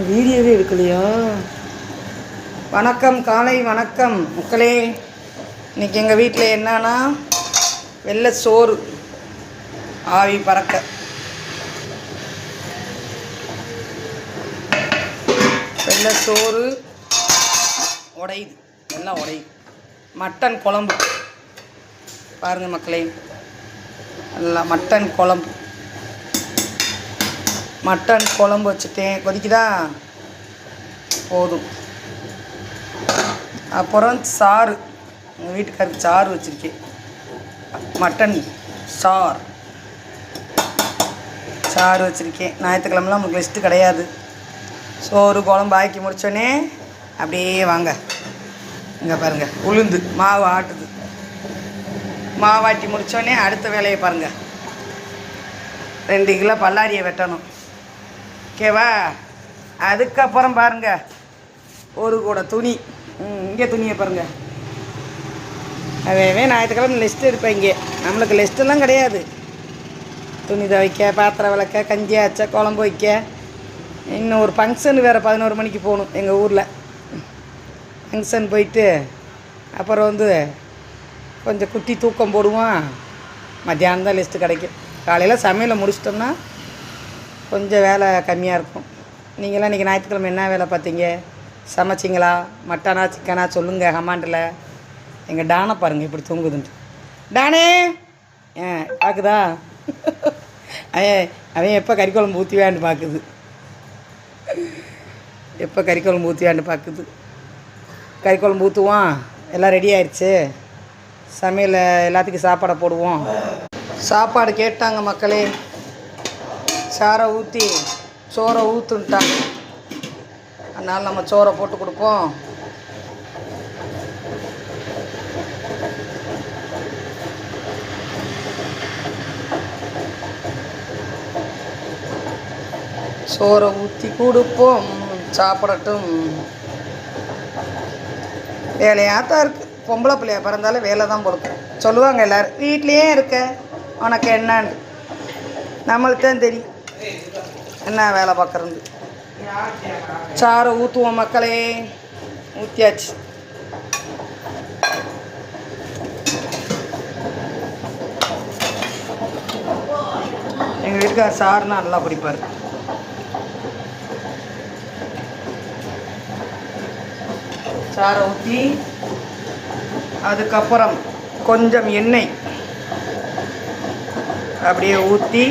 வீடியோவே எடுக்கலையா? வணக்கம், காலை வணக்கம் மக்களே. இன்றைக்கி எங்கள் வீட்டில் என்னன்னா வெள்ளை சோறு ஆவி பறக்க. வெள்ளை சோறு உடையுது, எல்லாம் உடையுது. மட்டன் குழம்பு பாருங்கள் மக்களே, எல்லாம் மட்டன் குழம்பு. மட்டன் குழம்பு வச்சுட்டேன், கொதிக்குதா? போதும். அப்புறம் சாறு, எங்கள் வீட்டுக்காருக்கு சாறு வச்சுருக்கேன். மட்டன் சாறு வச்சுருக்கேன். ஞாயிற்றுக்கிழமெலாம் நமக்கு ரெஸ்ட்டு கிடையாது. சோறு குழம்பு ஆக்கி முடித்தோடனே அப்படியே வாங்க, இங்கே பாருங்கள் உளுந்து மாவு ஆட்டுது. மாவாட்டி முடித்தோடனே அடுத்த வேலையை பாருங்கள். 2 கிலோ பல்லாரியை வெட்டணும், ஓகேவா? அதுக்கப்புறம் பாருங்கள் ஒரு கூட துணி. இங்கே துணியை பாருங்கள். அதே ஞாயிற்றுக்கிழமை லிஸ்ட்டு எடுப்பேன். இங்கே நம்மளுக்கு லிஸ்ட்டெல்லாம் கிடையாது. துணி துவைக்க, பாத்திரம் விளக்க, கஞ்சி ஆச்ச, குழம்பு வைக்க. இன்னும் ஒரு ஃபங்க்ஷன் வேறு 11 மணிக்கு போகணும் எங்கள் ஊரில். ஃபங்க்ஷன் போயிட்டு அப்புறம் கொஞ்சம் குட்டி தூக்கம் போடுவோம். மத்தியானம் தான் லிஸ்ட்டு கிடைக்கும். காலையில் சமையலை முடிச்சிட்டோம்னா கொஞ்சம் வேலை கம்மியாக இருக்கும். நீங்களாம் இன்றைக்கி ஞாயிற்றுக்கிழமை என்ன வேலை பார்த்தீங்க? சமைச்சிங்களா? மட்டனா சிக்கனா சொல்லுங்கள் கமாண்டில். எங்கள் டானை பாருங்கள் இப்படி தூங்குதுன்ட்டு. டானே பார்க்குதா? அவன் எப்போ கறிக்குழம்பு ஊற்றிவான்னு பார்க்குது. எப்போ கறிக்குழம்பு ஊற்றிவான்னு பார்க்குது. கறிக்குழம்பு ஊற்றுவான். எல்லாம் ரெடி ஆயிடுச்சு. சமையல் எல்லாத்துக்கும் சாப்பாடை போடுவோம். சாப்பாடு கேட்டாங்க மக்களே. சாரை ஊற்றி சோறை ஊற்றுன்ட்டாங்க. அதனால் நம்ம சோறை போட்டு கொடுப்போம். சோறை ஊற்றி கொடுப்போம், சாப்பிடட்டும். வேலையாக தான் இருக்குது. பொம்பளை பிள்ளையா பிறந்தாலும் வேலை தான் கொடுக்கும். சொல்லுவாங்க எல்லோரும், வீட்லேயே இருக்க உனக்கு என்னன்னு. நம்மளுக்கு தான் தெரியும் என்ன வேலை பார்க்குறது. சாரை ஊற்றுவோம் மக்களே. ஊற்றியாச்சு. எங்கள் வீட்டுக்கார் சாருன்னா நல்லா பிடிப்பார். சாரை ஊற்றி அதுக்கப்புறம் கொஞ்சம் எண்ணெய் அப்படியே ஊற்றி